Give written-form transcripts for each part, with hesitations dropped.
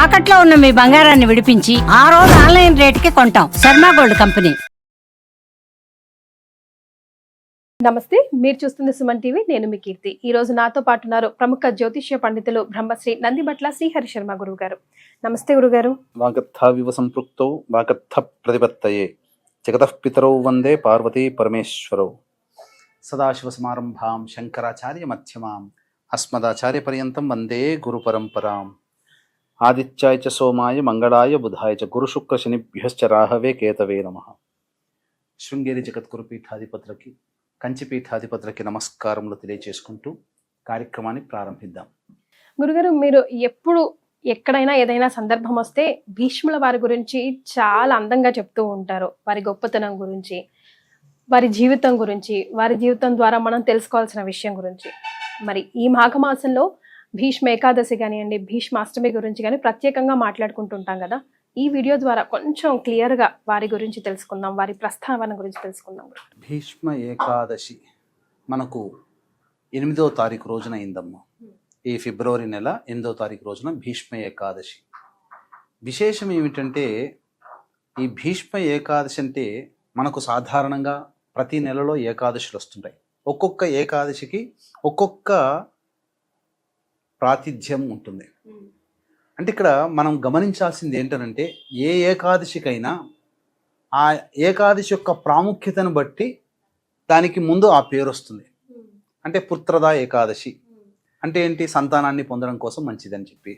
తాకట్లో ఉన్న మీ బంగారాన్ని విడిపించి ఆ రోజు ఆన్లైన్ రేటుకి కొంటాం. Sharma gold company. నమస్తే, మీరు చూస్తుంది సుమన్ టీవీ. నేను మీ కీర్తి. ఈ రోజు నాతో పాటు ఉన్నారు ప్రముఖ జ్యోతిష్య పండితులు బ్రహ్మశ్రీ నందిబట్ల శ్రీహరి శర్మ గురువు గారు. నమస్తే గురుగారు. వాగర్థావివ సంపృక్తౌ వాగర్థ ప్రతిపత్తయే జగతః పితరౌ వందే పార్వతీ పరమేశ్వరౌ. సదాశివ సమారంభాం శంకరాచార్య మధ్యమాం అస్మదాచార్య పర్యంతం వందే గురు పరంపరాం. ఆదిత్యాయ చ సోమాయ మంగళాయ బుధాయ చ గురు శుక్ర శనిభ్యశ్చ రాహవే కేతవే నమః. శృంగేరి జగద్గురు పీఠాధిపతులకి, కంచి పీఠాధిపతులకి నమస్కారములు తెలియజేసుకుంటూ కార్యక్రమాన్ని ప్రారంభిద్దాం. గురుగారు, మీరు ఎప్పుడు ఎక్కడైనా ఏదైనా సందర్భం వస్తే భీష్ముల వారి గురించి చాలా అందంగా చెప్తూ ఉంటారు. వారి గొప్పతనం గురించి, వారి జీవితం గురించి, వారి జీవితం ద్వారా మనం తెలుసుకోవాల్సిన విషయం గురించి. మరి ఈ మాఘమాసంలో భీష్మ ఏకాదశి కానివ్వండి, భీష్మాష్టమి గురించి కానీ ప్రత్యేకంగా మాట్లాడుకుంటుంటాం కదా. ఈ వీడియో ద్వారా కొంచెం క్లియర్గా వారి గురించి తెలుసుకుందాం, వారి ప్రస్తావన గురించి తెలుసుకుందాం. భీష్మ ఏకాదశి మనకు 8వ తారీఖు రోజున అయిందమ్మా. ఈ ఫిబ్రవరి నెల 8వ తారీఖు రోజున భీష్మ ఏకాదశి. విశేషం ఏమిటంటే, ఈ భీష్మ ఏకాదశి అంటే మనకు సాధారణంగా ప్రతి నెలలో ఏకాదశులు వస్తుంటాయి. ఒక్కొక్క ఏకాదశికి ఒక్కొక్క ప్రాతిథ్యం ఉంటుంది. అంటే ఇక్కడ మనం గమనించాల్సింది ఏంటంటే, ఏ ఏకాదశికైనా ఆ ఏకాదశి యొక్క ప్రాముఖ్యతను బట్టి దానికి ముందు ఆ పేరు వస్తుంది. అంటే పుత్రదా ఏకాదశి అంటే ఏంటి, సంతానాన్ని పొందడం కోసం మంచిదని చెప్పి.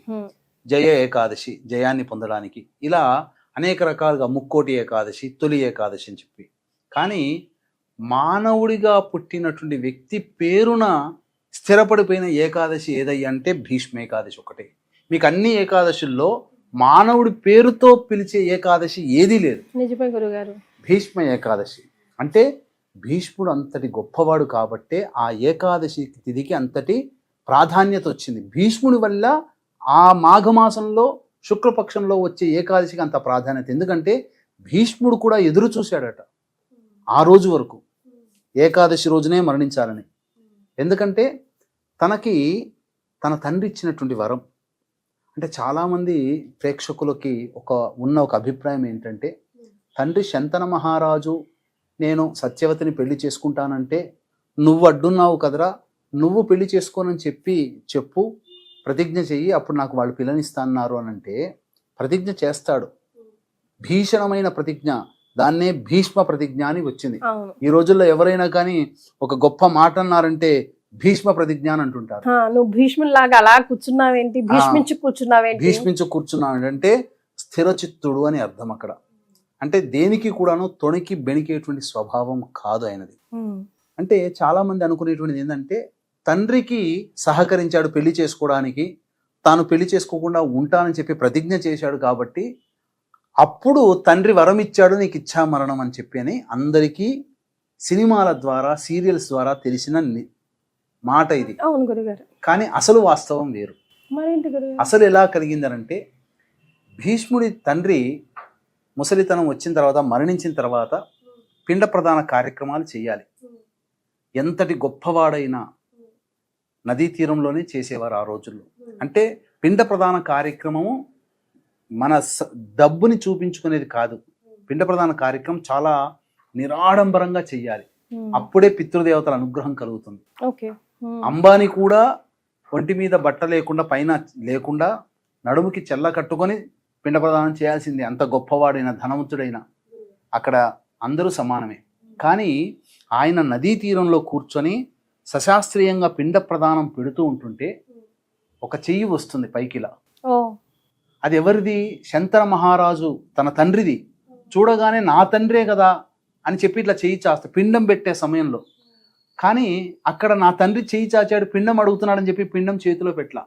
జయ ఏకాదశి జయాన్ని పొందడానికి. ఇలా అనేక రకాలుగా ముక్కోటి ఏకాదశి, తొలి ఏకాదశి అని చెప్పి. కానీ మానవుడిగా పుట్టినటువంటి వ్యక్తి పేరున స్థిరపడిపోయిన ఏకాదశి ఏదయ్యా అంటే భీష్మ ఏకాదశి ఒకటే. మీకు అన్ని ఏకాదశుల్లో మానవుడి పేరుతో పిలిచే ఏకాదశి ఏదీ లేదు. నిజమే గురుగారు. భీష్మ ఏకాదశి అంటే భీష్ముడు అంతటి గొప్పవాడు కాబట్టే ఆ ఏకాదశి తిథికి అంతటి ప్రాధాన్యత వచ్చింది. భీష్ముడి వల్ల ఆ మాఘమాసంలో శుక్లపక్షంలో వచ్చే ఏకాదశికి అంత ప్రాధాన్యత. ఎందుకంటే భీష్ముడు కూడా ఎదురు చూశాడట ఆ రోజు వరకు, ఏకాదశి రోజునే మరణించాలని. ఎందుకంటే తనకి తన తండ్రి ఇచ్చినటువంటి వరం. అంటే చాలామంది ప్రేక్షకులకి ఉన్న ఒక అభిప్రాయం ఏంటంటే, తండ్రి శంతన మహారాజు నేను సత్యవతిని పెళ్లి చేసుకుంటానంటే నువ్వు అడ్డున్నావు కదరా, నువ్వు పెళ్లి చేసుకోనని చెప్పు, ప్రతిజ్ఞ చెయ్యి, అప్పుడు నాకు వాళ్ళు పిల్లనిస్తాన్నారు అని అంటే ప్రతిజ్ఞ చేస్తాడు. భీషణమైన ప్రతిజ్ఞ, దాన్నే భీష్మ ప్రతిజ్ఞ అని వచ్చింది. ఈ రోజుల్లో ఎవరైనా కానీ ఒక గొప్ప మాట అన్నారంటే భీష్మ ప్రతిజ్ఞ అని అంటుంటారు. నువ్వు భీష్ములాగా అలా కూర్చున్నావేంటి, భీష్మించు కూర్చున్నావు అంటే స్థిరచిత్తుడు అని అర్థం అక్కడ. అంటే దేనికి కూడాను తొణికి బెణికేటువంటి స్వభావం కాదు ఆయనది. అంటే చాలా మంది అనుకునేటువంటిది ఏంటంటే, తండ్రికి సహకరించాడు పెళ్లి చేసుకోవడానికి, తాను పెళ్లి చేసుకోకుండా ఉంటానని చెప్పి ప్రతిజ్ఞ చేశాడు కాబట్టి అప్పుడు తండ్రి వరం ఇచ్చాడు, నీకు ఇచ్చా మరణం అని చెప్పి అని అందరికీ సినిమాల ద్వారా, సీరియల్స్ ద్వారా తెలిసిన మాట ఇది. అవును గురుగారు. కానీ అసలు వాస్తవం వేరు. అసలు ఎలా కలిగిందనంటే, భీష్ముడి తండ్రి ముసలితనం వచ్చిన తర్వాత, మరణించిన తర్వాత పిండ ప్రదాన కార్యక్రమాలు చేయాలి. ఎంతటి గొప్పవాడైనా నదీ తీరంలోనే చేసేవారు ఆ రోజుల్లో. అంటే పిండ ప్రదాన కార్యక్రమము మన డబ్బుని చూపించుకునేది కాదు. పిండ ప్రదాన కార్యక్రమం చాలా నిరాడంబరంగా చెయ్యాలి. అప్పుడే పితృదేవతల అనుగ్రహం కలుగుతుంది. అంబానీ కూడా ఒంటి మీద బట్ట లేకుండా, పైన లేకుండా, నడుముకి చెల్ల కట్టుకొని పిండ ప్రదానం చేయాల్సిందే. అంత గొప్పవాడైన, ధనవంతుడైన, అక్కడ అందరూ సమానమే. కానీ ఆయన నదీ తీరంలో కూర్చొని సశాస్త్రీయంగా పిండ ప్రదానం పెడుతూ ఉంటుంటే ఒక చెయ్యి వస్తుంది పైకిలా. అది ఎవరిది? శంతన మహారాజు తన తండ్రిది. చూడగానే నా తండ్రే కదా అని చెప్పి ఇట్లా చెయ్యి చాస్తా పిండం పెట్టే సమయంలో. కానీ అక్కడ నా తండ్రి చెయ్యి చాచాడు, పిండం అడుగుతున్నాడని చెప్పి పిండం చేతిలో పెట్టలా,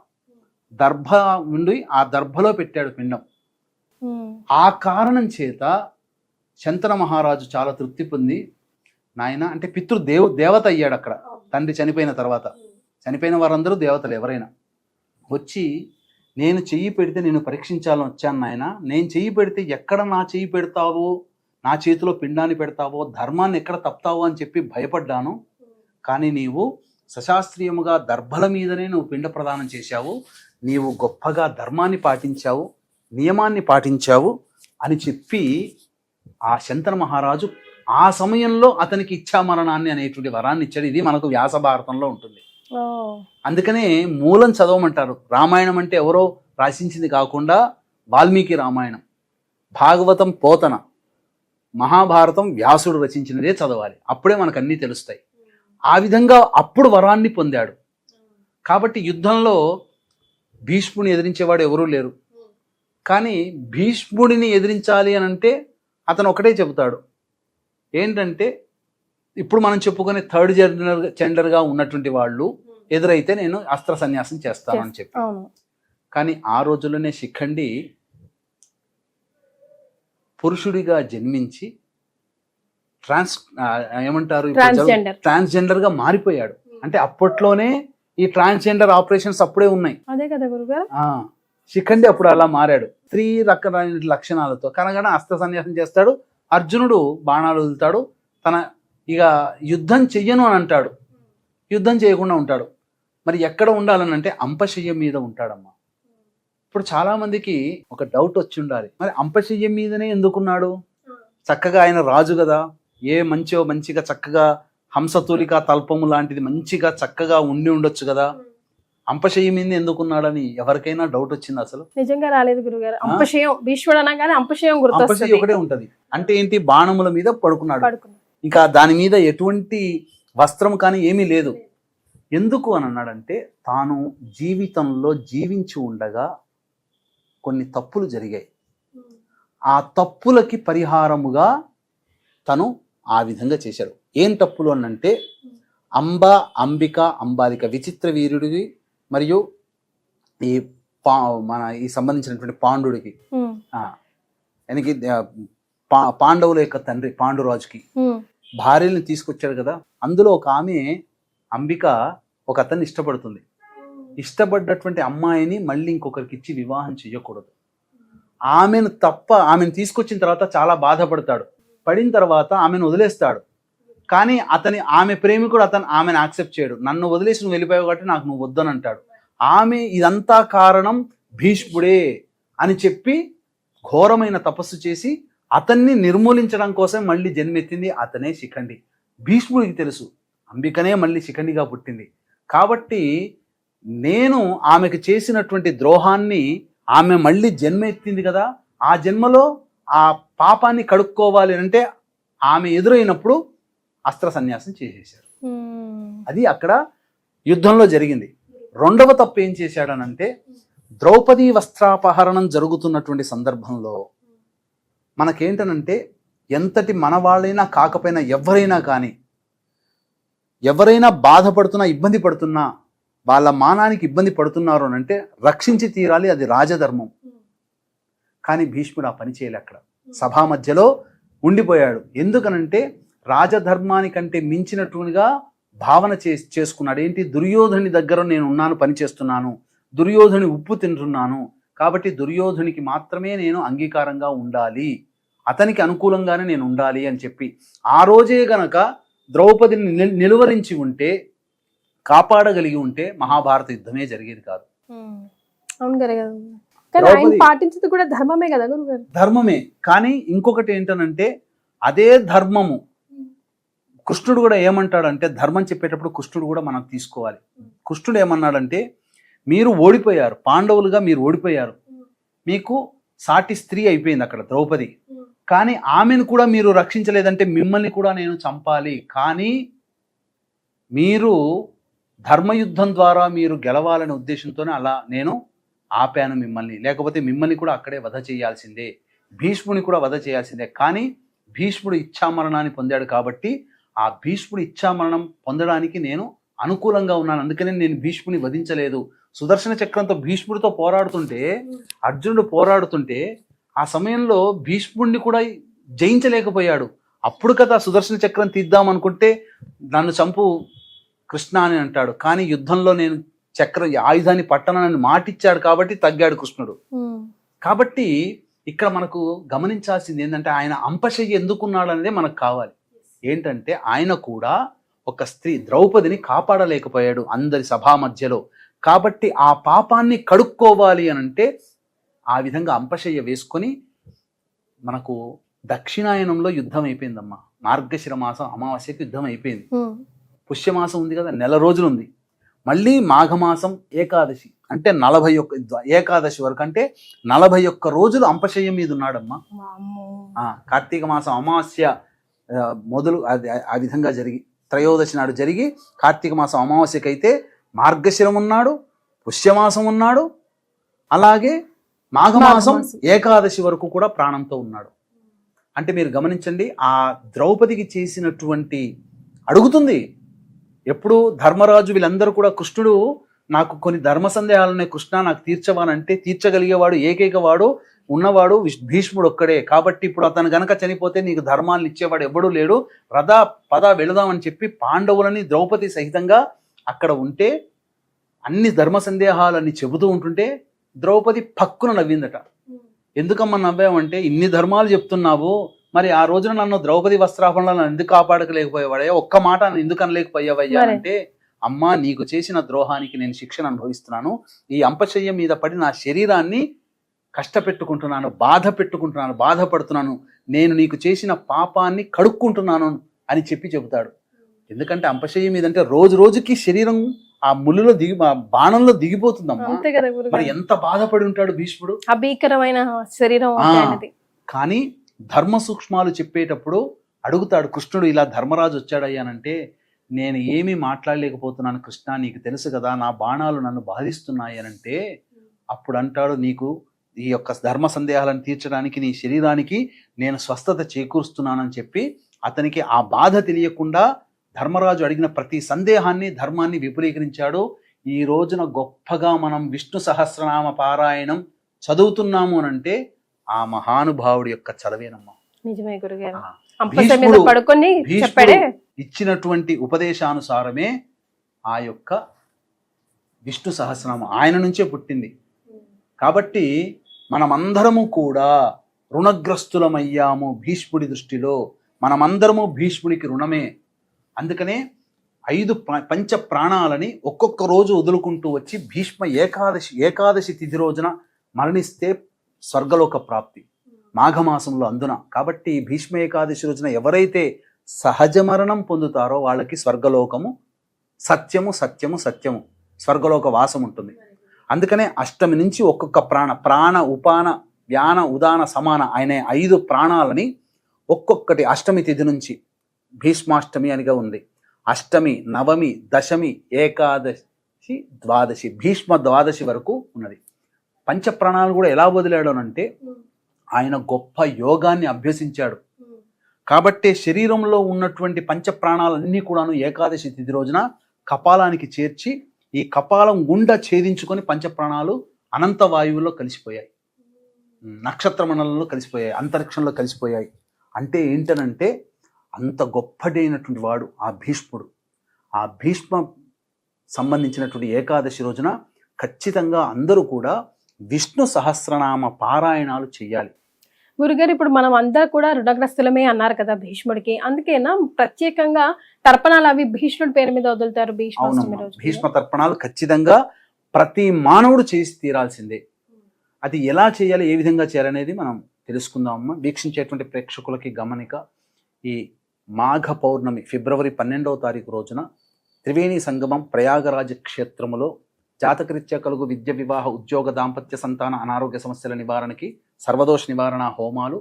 దర్భ ఉండి ఆ దర్భలో పెట్టాడు పిండం. ఆ కారణం చేత శంతన మహారాజు చాలా తృప్తి పొంది, నాయన అంటే దేవత అయ్యాడు అక్కడ. తండ్రి చనిపోయిన తర్వాత, చనిపోయిన వారందరూ దేవతలు ఎవరైనా వచ్చి, నేను చెయ్యి పెడితే నేను పరీక్షించాలని వచ్చాను నాయన, నేను చెయ్యి పెడితే ఎక్కడ నా చెయ్యి పెడతావో, నా చేతిలో పిండాన్ని పెడతావో, ధర్మాన్ని ఎక్కడ తప్పుతావో అని చెప్పి భయపడ్డాను. కానీ నీవు సశాస్త్రీయముగా దర్భల మీదనే నువ్వు పిండ ప్రదానం చేశావు, నీవు గొప్పగా ధర్మాన్ని పాటించావు, నియమాన్ని పాటించావు అని చెప్పి ఆ శంతన మహారాజు ఆ సమయంలో అతనికి ఇచ్ఛామరణాన్ని అనేటువంటి వరాన్ని ఇచ్చాడు. ఇది మనకు వ్యాస భారతంలో ఉంటుంది. అందుకనే మూలం చదవమంటారు. రామాయణం అంటే ఎవరో రాసించింది కాకుండా వాల్మీకి రామాయణం, భాగవతం పోతన, మహాభారతం వ్యాసుడు రచించినదే చదవాలి. అప్పుడే మనకు అన్నీ తెలుస్తాయి. ఆ విధంగా అప్పుడు వరాన్ని పొందాడు. కాబట్టి యుద్ధంలో భీష్ముడిని ఎదిరించేవాడు ఎవరూ లేరు. కానీ భీష్ముడిని ఎదిరించాలి అని అంటే అతను ఒకటే చెబుతాడు, ఏంటంటే ఇప్పుడు మనం చెప్పుకునే థర్డ్ జెండర్గా ఉన్నటువంటి వాళ్ళు ఎదురైతే నేను అస్త్ర సన్యాసం చేస్తాను అని చెప్పి. కానీ ఆ రోజుల్లోనే శిఖండి పురుషుడిగా జన్మించి ట్రాన్స్జెండర్ గా మారిపోయాడు. అంటే అప్పట్లోనే ఈ ట్రాన్స్జెండర్ ఆపరేషన్స్ అప్పుడే ఉన్నాయి. అదే కదా గురుగారు. శిఖండి అప్పుడు అలా మారాడు. 3 రకాలైన లక్షణాలతో. కనగన అస్త్ర సన్యాసం చేస్తాడు. అర్జునుడు బాణాలు వదులుతాడు. తన ఇక యుద్ధం చెయ్యను అని అంటాడు. యుద్ధం చేయకుండా ఉంటాడు. మరి ఎక్కడ ఉండాలని అంటే అంపశయ్య మీద ఉంటాడమ్మా. ఇప్పుడు చాలా మందికి ఒక డౌట్ వచ్చి ఉండాలి, మరి అంపశయ్య మీదనే ఎందుకున్నాడు? చక్కగా ఆయన రాజు కదా, ఏ మంచిగా చక్కగా హంసతూలిక తల్పము లాంటిది మంచిగా చక్కగా ఉండి ఉండొచ్చు కదా, అంపశయ్య మీద ఎందుకున్నాడని ఎవరికైనా డౌట్ వచ్చింది? అసలు నిజంగా రాలేదు గురుగారు. అంపశయం భీష్ముడు అనగానే అంపశయం ఒకటే ఉంటది. అంటే ఏంటి? బాణముల మీద పడుకున్నాడు. ఇంకా దాని మీద ఎటువంటి వస్త్రం కానీ ఏమీ లేదు. ఎందుకు అని అన్నాడంటే తాను జీవితంలో జీవించి ఉండగా కొన్ని తప్పులు జరిగాయి. ఆ తప్పులకి పరిహారముగా తను ఆ విధంగా చేశాడు. ఏం తప్పులు అనంటే అంబిక అంబాలిక విచిత్ర వీరుడికి మరియు ఈ ఈ సంబంధించినటువంటి పాండుడికి ఆయనకి పాండవుల యొక్క తండ్రి పాండురాజుకి భార్యని తీసుకొచ్చాడు కదా. అందులో ఒక ఆమె అంబిక ఒక అతన్ని ఇష్టపడుతుంది. ఇష్టపడ్డటువంటి అమ్మాయిని మళ్ళీ ఇంకొకరికి ఇచ్చి వివాహం చేయకూడదు. ఆమెను తీసుకొచ్చిన తర్వాత చాలా బాధపడతాడు. పడిన తర్వాత ఆమెను వదిలేస్తాడు. కానీ ఆమె ప్రేమికుడు ఆమెను యాక్సెప్ట్ చేయడు. నన్ను వదిలేసి నువ్వు వెళ్ళిపోయావు కాబట్టి నాకు నువ్వు వద్దని అంటాడు. ఆమె ఇదంతా కారణం భీష్ముడే అని చెప్పి ఘోరమైన తపస్సు చేసి అతన్ని నిర్మూలించడం కోసం మళ్ళీ జన్మెత్తింది అతనే శిఖండి. భీష్ముడికి తెలుసు అంబికనే మళ్ళీ శిఖండిగా పుట్టింది. కాబట్టి నేను ఆమెకు చేసినటువంటి ద్రోహాన్ని ఆమె మళ్ళీ జన్మ ఎత్తింది కదా, ఆ జన్మలో ఆ పాపాన్ని కడుక్కోవాలి అంటే ఆమె ఎదురైనప్పుడు అస్త్ర సన్యాసం చేసేశారు. అది అక్కడ యుద్ధంలో జరిగింది. రెండవ తప్పు ఏం చేశాడనంటే ద్రౌపది వస్త్రాపహరణం జరుగుతున్నటువంటి సందర్భంలో మనకేంటనంటే ఎంతటి మనవాళ్ళైనా కాకపోయినా ఎవరైనా బాధపడుతున్నా ఇబ్బంది పడుతున్నా వాళ్ళ మానానికి ఇబ్బంది పడుతున్నారు అని అంటే రక్షించి తీరాలి, అది రాజధర్మం. కానీ భీష్ముడు ఆ పని చేయలే. అక్కడ సభా మధ్యలో ఉండిపోయాడు. ఎందుకనంటే రాజధర్మానికంటే మించినట్టుగా భావన చేసుకున్నాడు. ఏంటి? దుర్యోధని దగ్గర నేను ఉన్నాను, పని చేస్తున్నాను, దుర్యోధని ఉప్పు తింటున్నాను, కాబట్టి దుర్యోధనికి మాత్రమే నేను అంగీకారంగా ఉండాలి, అతనికి అనుకూలంగానే నేను ఉండాలి అని చెప్పి ఆ రోజే గనక ద్రౌపదిని నిలువరించి ఉంటే, కాపాడగలిగి ఉంటే మహాభారత యుద్ధమే జరిగేది కాదు. పాటించేది కూడా ధర్మమే కదా గురుగారు. ధర్మమే. కానీ ఇంకొకటి ఏంటనంటే అదే ధర్మము కృష్ణుడు కూడా ఏమంటాడంటే, ధర్మం చెప్పేటప్పుడు కృష్ణుడు కూడా మనం తీసుకోవాలి. కృష్ణుడు ఏమన్నాడంటే, మీరు ఓడిపోయారు, పాండవులుగా మీరు ఓడిపోయారు, మీకు సాటి స్త్రీ అయిపోయింది అక్కడ ద్రౌపది, కానీ ఆమెను కూడా మీరు రక్షించలేదంటే మిమ్మల్ని కూడా నేను చంపాలి. కానీ మీరు ధర్మయుద్ధం ద్వారా మీరు గెలవాలనే ఉద్దేశంతోనే అలా నేను ఆపాను మిమ్మల్ని, లేకపోతే మిమ్మల్ని కూడా అక్కడే వధ చేయాల్సిందే, భీష్ముని కూడా వధ చేయాల్సిందే. కానీ భీష్ముడు ఇచ్ఛామరణాన్ని పొందాడు కాబట్టి ఆ భీష్ముడు ఇచ్ఛామరణం పొందడానికి నేను అనుకూలంగా ఉన్నాను, అందుకనే నేను భీష్ముని వధించలేదు. సుదర్శన చక్రంతో భీష్ముడితో పోరాడుతుంటే, అర్జునుడు పోరాడుతుంటే ఆ సమయంలో భీష్ముడిని కూడా జయించలేకపోయాడు. అప్పుడు కదా సుదర్శన చక్రం తీద్దాం అనుకుంటే నన్ను చంపు కృష్ణ అని అంటాడు. కానీ యుద్ధంలో నేను ఆయుధాన్ని పట్టనని మాటిచ్చాడు కాబట్టి తగ్గాడు కృష్ణుడు. కాబట్టి ఇక్కడ మనకు గమనించాల్సింది ఏంటంటే ఆయన అంపశయ్య ఎందుకున్నాడు అనేది మనకు కావాలి. ఏంటంటే ఆయన కూడా ఒక స్త్రీ ద్రౌపదిని కాపాడలేకపోయాడు అందరి సభా మధ్యలో. కాబట్టి ఆ పాపాన్ని కడుక్కోవాలి అని అంటే ఆ విధంగా అంపశయ్య వేసుకొని మనకు దక్షిణాయనంలో యుద్ధం అయిపోయిందమ్మా. మార్గశిర మాసం అమావాస్యకి యుద్ధం అయిపోయింది. పుష్యమాసం ఉంది కదా, నెల రోజులు ఉంది. మళ్ళీ మాఘమాసం ఏకాదశి అంటే 41 ఏకాదశి వరకు అంటే 41 రోజులు అంపశయ్య మీద ఉన్నాడమ్మా. కార్తీక మాసం అమావాస్య మొదలు ఆ విధంగా జరిగి త్రయోదశి నాడు జరిగి కార్తీక మాసం అమావాస్యకైతే మార్గశిరం ఉన్నాడు, పుష్యమాసం ఉన్నాడు, అలాగే మాఘమాసం ఏకాదశి వరకు కూడా ప్రాణంతో ఉన్నాడు. అంటే మీరు గమనించండి, ఆ ద్రౌపదికి చేసినటువంటి అడుగుతుంది ఎప్పుడు ధర్మరాజు వీళ్ళందరూ కూడా, కృష్ణుడు నాకు కొన్ని ధర్మ సందేహాలున్నాయి కృష్ణ నాకు తీర్చవానంటే తీర్చగలిగేవాడు ఏకైక వాడు ఉన్నవాడు భీష్ముడు ఒక్కడే. కాబట్టి ఇప్పుడు అతను గనక చనిపోతే నీకు ధర్మాలను ఇచ్చేవాడు ఎవడూ లేడు, పద వెళదామని చెప్పి పాండవులని ద్రౌపది సహితంగా అక్కడ ఉంటే అన్ని ధర్మ సందేహాలని చెబుతూ ఉంటుంటే ద్రౌపది పక్కున నవ్విందట. ఎందుకమ్మా నవ్వామంటే, ఇన్ని ధర్మాలు చెప్తున్నావు, మరి ఆ రోజున నన్ను ద్రౌపది వస్త్రాభరణాలను ఎందుకు కాపాడకలేకపోయేవాడయ్యా, ఒక్క మాట ఎందుకు అనలేకపోయావయ్యా అంటే, అమ్మా నీకు చేసిన ద్రోహానికి నేను శిక్షను అనుభవిస్తున్నాను, ఈ అంపశయ్య మీద పడి నా శరీరాన్ని కష్టపెట్టుకుంటున్నాను, బాధపడుతున్నాను, నేను నీకు చేసిన పాపాన్ని కడుక్కుంటున్నాను అని చెబుతాడు. ఎందుకంటే అంపశయ్య మీద అంటే రోజు రోజుకి శరీరం ఆ ముళ్ళులో బాణంలో దిగిపోతుందమ్మా. మరి ఎంత బాధపడి ఉంటాడు భీష్ముడు. భీకరమైన శరీరం. కానీ ధర్మ సూక్ష్మాలు చెప్పేటప్పుడు అడుగుతాడు కృష్ణుడు, ఇలా ధర్మరాజు వచ్చాడయ్యానంటే నేను ఏమీ మాట్లాడలేకపోతున్నాను కృష్ణ, నీకు తెలుసు కదా నా బాణాలు నన్ను బాధిస్తున్నాయి అనంటే, అప్పుడు అంటాడు నీకు ఈ యొక్క ధర్మ సందేహాలను తీర్చడానికి నీ శరీరానికి నేను స్వస్థత చేకూరుస్తున్నానని చెప్పి అతనికి ఆ బాధ తెలియకుండా ధర్మరాజు అడిగిన ప్రతి సందేహాన్ని ధర్మాన్ని విపులీకరించాడు. ఈ రోజున గొప్పగా మనం విష్ణు సహస్రనామ పారాయణం చదువుతున్నాము అనంటే ఆ మహానుభావుడి యొక్క చలవేనమ్మా. నిజమే గురుగారు. భీష్ముడు ఇచ్చినటువంటి ఉపదేశానుసారమే ఆ యొక్క విష్ణు సహస్రనామం ఆయన నుంచే పుట్టింది. కాబట్టి మనమందరము కూడా రుణగ్రస్తులమయ్యాము భీష్ముడి దృష్టిలో, మనమందరము భీష్ముడికి రుణమే. అందుకనే 5 పంచ ప్రాణాలని ఒక్కొక్క రోజు వదులుకుంటూ వచ్చి భీష్మ ఏకాదశి తిథి రోజున మరణిస్తే స్వర్గలోక ప్రాప్తి మాఘమాసంలో అందున. కాబట్టి భీష్మ ఏకాదశి రోజున ఎవరైతే సహజ మరణం పొందుతారో వాళ్ళకి స్వర్గలోకము సత్యము స్వర్గలోక వాసం ఉంటుంది. అందుకనే అష్టమి నుంచి ఒక్కొక్క ప్రాణ ఉపాన వ్యాన ఉదాన సమాన ఆయన 5 ప్రాణాలని ఒక్కొక్కటి అష్టమి తిథి నుంచి భీష్మాష్టమి అనిగా ఉంది, అష్టమి, నవమి, దశమి, ఏకాదశి, ద్వాదశి, భీష్మ ద్వాదశి వరకు ఉన్నది. పంచప్రాణాలు కూడా ఎలా వదిలాడు అంటే ఆయన గొప్ప యోగాన్ని అభ్యసించాడు. కాబట్టి శరీరంలో ఉన్నటువంటి పంచప్రాణాలన్నీ కూడాను ఏకాదశి తిథి రోజున కపాలానికి చేర్చి ఈ కపాలం గుండా ఛేదించుకొని పంచప్రాణాలు అనంత వాయువుల్లో కలిసిపోయాయి, నక్షత్ర మండలంలో కలిసిపోయాయి, అంతరిక్షంలో కలిసిపోయాయి. అంటే ఏంటనంటే అంత గొప్పదైనటువంటి వాడు ఆ భీష్ముడు. ఆ భీష్మ సంబంధించినటువంటి ఏకాదశి రోజున ఖచ్చితంగా అందరూ కూడా విష్ణు సహస్రనామ పారాయణాలు చేయాలి. గురుగారు, ఇప్పుడు మనం అందరూ కూడా రుణగ్రస్తులమే అన్నారు కదా భీష్ముడికి, అందుకేనా ప్రత్యేకంగా తర్పణాలు అవి భీష్ముడి పేరు మీద వదులుతారు? భీష్మ తర్పణాలు ఖచ్చితంగా ప్రతి మానవుడు చేసి తీరాల్సిందే. అది ఎలా చేయాలి, ఏ విధంగా చేయాలనేది మనం తెలుసుకుందామమ్మా. వీక్షించేటువంటి ప్రేక్షకులకి గమనిక, ఈ మాఘ పౌర్ణమి ఫిబ్రవరి 12వ తారీఖు రోజున త్రివేణి సంగమం ప్రయాగరాజ క్షేత్రములో జాతకరీత్యా కలుగు విద్య, వివాహ, ఉద్యోగ, దాంపత్య, సంతాన, అనారోగ్య సమస్యల నివారణకి సర్వదోష నివారణ హోమాలు.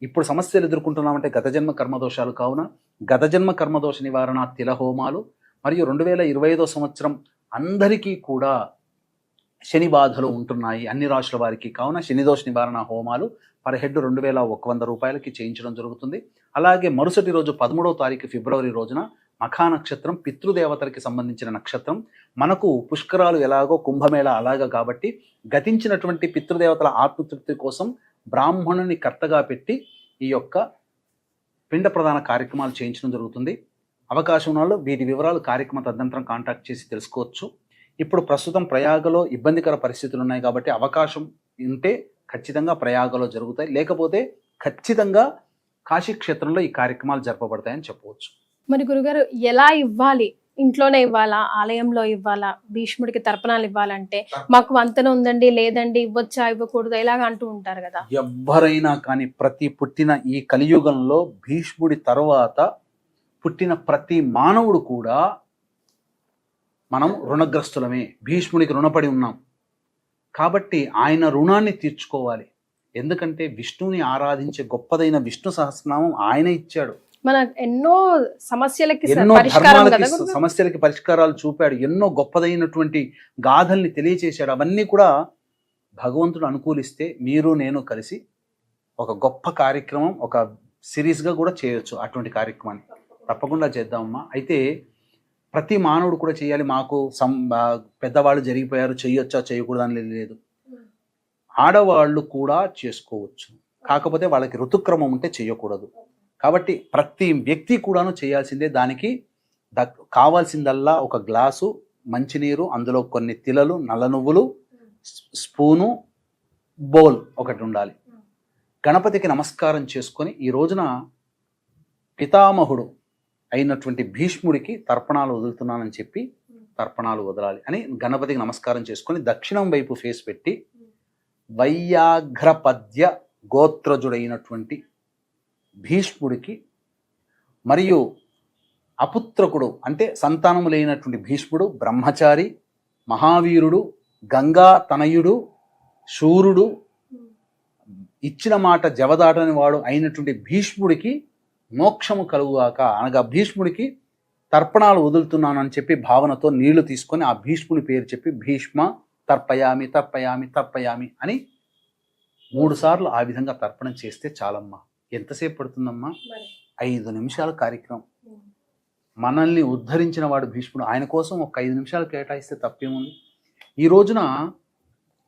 ఇప్పుడు సమస్యలు ఎదుర్కొంటున్నామంటే గత జన్మ కర్మదోషాలు కావున గత జన్మ కర్మదోష నివారణ తిల హోమాలు, మరియు 2025వ సంవత్సరం అందరికీ కూడా శని బాధలు ఉంటున్నాయి అన్ని రాశుల వారికి కావున శనిదోష నివారణ హోమాలు పర్ హెడ్ 2100 రూపాయలకి చేయించడం జరుగుతుంది. అలాగే మరుసటి రోజు 13వ తారీఖు ఫిబ్రవరి రోజున మఖా నక్షత్రం పితృదేవతలకి సంబంధించిన నక్షత్రం. మనకు పుష్కరాలు ఎలాగో కుంభమేళ అలాగా, కాబట్టి గతించినటువంటి పితృదేవతల ఆత్మతృప్తి కోసం బ్రాహ్మణుని కర్తగా పెట్టి ఈ యొక్క పిండ ప్రదాన కార్యక్రమాలు చేయించడం జరుగుతుంది. అవకాశం ఉన్న వాళ్ళు వీటి వివరాలు కార్యక్రమ తదనంతరం కాంటాక్ట్ చేసి తెలుసుకోవచ్చు. ఇప్పుడు ప్రస్తుతం ప్రయాగలో ఇబ్బందికర పరిస్థితులు ఉన్నాయి కాబట్టి అవకాశం ఉంటే ఖచ్చితంగా ప్రయాగలో జరుగుతాయి, లేకపోతే ఖచ్చితంగా కాశీ క్షేత్రంలో ఈ కార్యక్రమాలు జరపబడతాయని చెప్పవచ్చు. మరి గురుగారు, ఎలా ఇవ్వాలి ఇంట్లోనే ఇవ్వాలా, ఆలయంలో ఇవ్వాలా, భీష్ముడికి తర్పణాలు ఇవ్వాలంటే మాకు వంతన ఉందండి, లేదండి, ఇవ్వచ్చా ఇవ్వకూడదు ఇలాగ అంటూ ఉంటారు కదా. ఎవ్వరైనా కానీ పుట్టిన ఈ కలియుగంలో భీష్ముడి తర్వాత పుట్టిన ప్రతి మానవుడు కూడా మనం రుణగ్రస్తులమే, భీష్ముడికి రుణపడి ఉన్నాం. కాబట్టి ఆయన రుణాన్ని తీర్చుకోవాలి. ఎందుకంటే విష్ణువుని ఆరాధించే గొప్పదైన విష్ణు సహస్రనామం ఆయన ఇచ్చాడు. మన ఎన్నో సమస్యలకి ఎన్నో పరిష్కారం కదా ధర్మాలకి గురుగారు? సమస్యలకి పరిష్కారాలు చూపాడు. ఎన్నో గొప్పదైనటువంటి గాథల్ని తెలియచేశాడు. అవన్నీ కూడా భగవంతుడు అనుకూలిస్తే మీరు నేను కలిసి ఒక గొప్ప కార్యక్రమం, ఒక సిరీస్గా కూడా చేయొచ్చు. అటువంటి కార్యక్రమాన్ని తప్పకుండా చేద్దామమ్మా. అయితే ప్రతి మానవుడు కూడా చేయాలి. మాకు పెద్దవాళ్ళు జరిగిపోయారు, చేయొచ్చా చేయకూడదు అని లేదు. ఆడవాళ్ళు కూడా చేసుకోవచ్చు, కాకపోతే వాళ్ళకి ఋతుక్రమం ఉంటే చేయకూడదు. కాబట్టి ప్రతి వ్యక్తి కూడాను చేయాల్సిందే. దానికి కావాల్సిందల్లా ఒక గ్లాసు మంచినీరు, అందులో కొన్ని తిలలు, నల్ల నువ్వులు, స్పూను, బౌల్ ఒకటి ఉండాలి. గణపతికి నమస్కారం చేసుకొని ఈ రోజున పితామహుడు అయినటువంటి భీష్ముడికి తర్పణాలు వదులుతున్నానని చెప్పి తర్పణాలు వదలాలి అని గణపతికి నమస్కారం చేసుకొని దక్షిణం వైపు ఫేస్ పెట్టి వైయాఘ్రపద్య గోత్రజుడైనటువంటి భీష్ముడికి మరియు అపుత్రకుడు అంటే సంతానము లేనటువంటి భీష్ముడు, బ్రహ్మచారి, మహావీరుడు, గంగా తనయుడు, శూరుడు, ఇచ్చిన మాట జవదాటని వాడు అయినటువంటి భీష్ముడికి మోక్షము కలుగుగాక అనగా భీష్ముడికి తర్పణాలు వదులుతున్నానని చెప్పి భావనతో నీళ్లు తీసుకొని ఆ భీష్ముడి పేరు చెప్పి భీష్మ తర్పయామి తర్పయామి తర్పయామి అని 3 సార్లు ఆ విధంగా తర్పణం చేస్తే చాలమ్మా. ఎంతసేపు పడుతుందమ్మా? 5 నిమిషాల కార్యక్రమం. మనల్ని ఉద్ధరించిన వాడు భీష్ముడు, ఆయన కోసం ఒక 5 నిమిషాలు కేటాయిస్తే తప్పేముంది? ఈ రోజున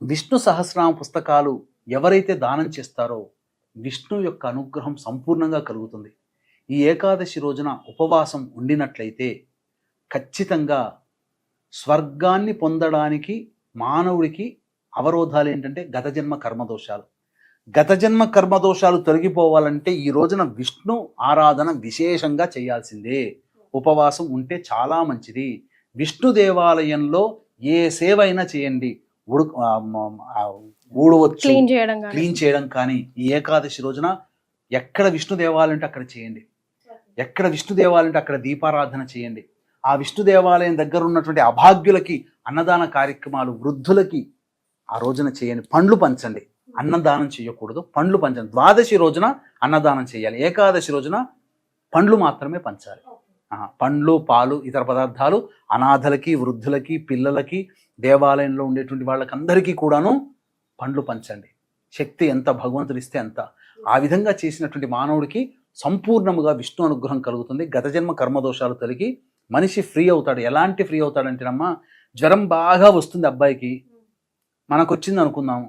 విష్ణు సహస్రనామ పుస్తకాలు ఎవరైతే దానం చేస్తారో విష్ణు యొక్క అనుగ్రహం సంపూర్ణంగా కలుగుతుంది. ఈ ఏకాదశి రోజున ఉపవాసం ఉండినట్లయితే ఖచ్చితంగా స్వర్గాన్ని పొందడానికి మానవుడికి అవరోధాలు ఏంటంటే గత జన్మ కర్మదోషాలు. గత జన్మ కర్మదోషాలు తొలగిపోవాలంటే ఈ రోజున విష్ణు ఆరాధన విశేషంగా చేయాల్సిందే. ఉపవాసం ఉంటే చాలా మంచిది. విష్ణు దేవాలయంలో ఏ సేవ అయినా చేయండి, ఊడవచ్చు, క్లీన్ చేయడం కానీ ఈ ఏకాదశి రోజున ఎక్కడ విష్ణు దేవాలయం అంటే అక్కడ చేయండి. ఎక్కడ విష్ణు దేవాలయం అంటే అక్కడ దీపారాధన చేయండి. ఆ విష్ణు దేవాలయం దగ్గర ఉన్నటువంటి అభాగ్యులకి అన్నదాన కార్యక్రమాలు, వృద్ధులకి ఆ రోజున చేయండి. పండ్లు పంచండి, అన్నదానం చేయకూడదు, పండ్లు పంచండి. ద్వాదశి రోజున అన్నదానం చేయాలి, ఏకాదశి రోజున పండ్లు మాత్రమే పంచాలి. పండ్లు, పాలు, ఇతర పదార్థాలు అనాథలకి, వృద్ధులకి, పిల్లలకి, దేవాలయంలో ఉండేటువంటి వాళ్ళకందరికీ కూడాను పండ్లు పంచండి. శక్తి ఎంత భగవంతుడు ఇస్తే అంత. ఆ విధంగా చేసినటువంటి మానవుడికి సంపూర్ణముగా విష్ణు అనుగ్రహం కలుగుతుంది. గత జన్మ కర్మదోషాలు తొలగి మనిషి ఫ్రీ అవుతాడు. ఎలాంటి ఫ్రీ అవుతాడంటేనమ్మా, జ్వరం బాగా వస్తుంది అబ్బాయికి, మనకు వచ్చింది అనుకుందాము,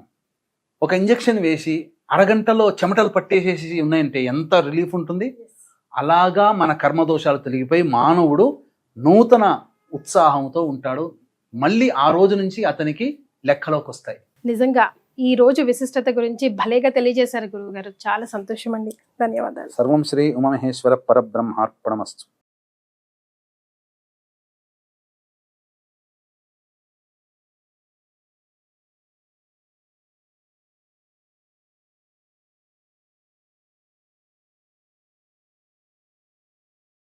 ఒక ఇంజెక్షన్ వేసి అరగంటలో చెమటలు పట్టేసేసి ఉన్నాయంటే ఎంత రిలీఫ్ ఉంటుంది. అలాగా మన కర్మదోషాలు తొలగిపోయి మానవుడు నూతన ఉత్సాహంతో ఉంటాడు. మళ్ళీ ఆ రోజు నుంచి అతనికి లెక్కలోకి వస్తాయి. నిజంగా ఈ రోజు విశిష్టత గురించి భలేగా తెలియజేశారు గురువు గారు. చాలా సంతోషం అండి. ధన్యవాదాలు. సర్వం శ్రీ ఉమామహేశ్వర పరబ్రహ్మార్పణమస్తు.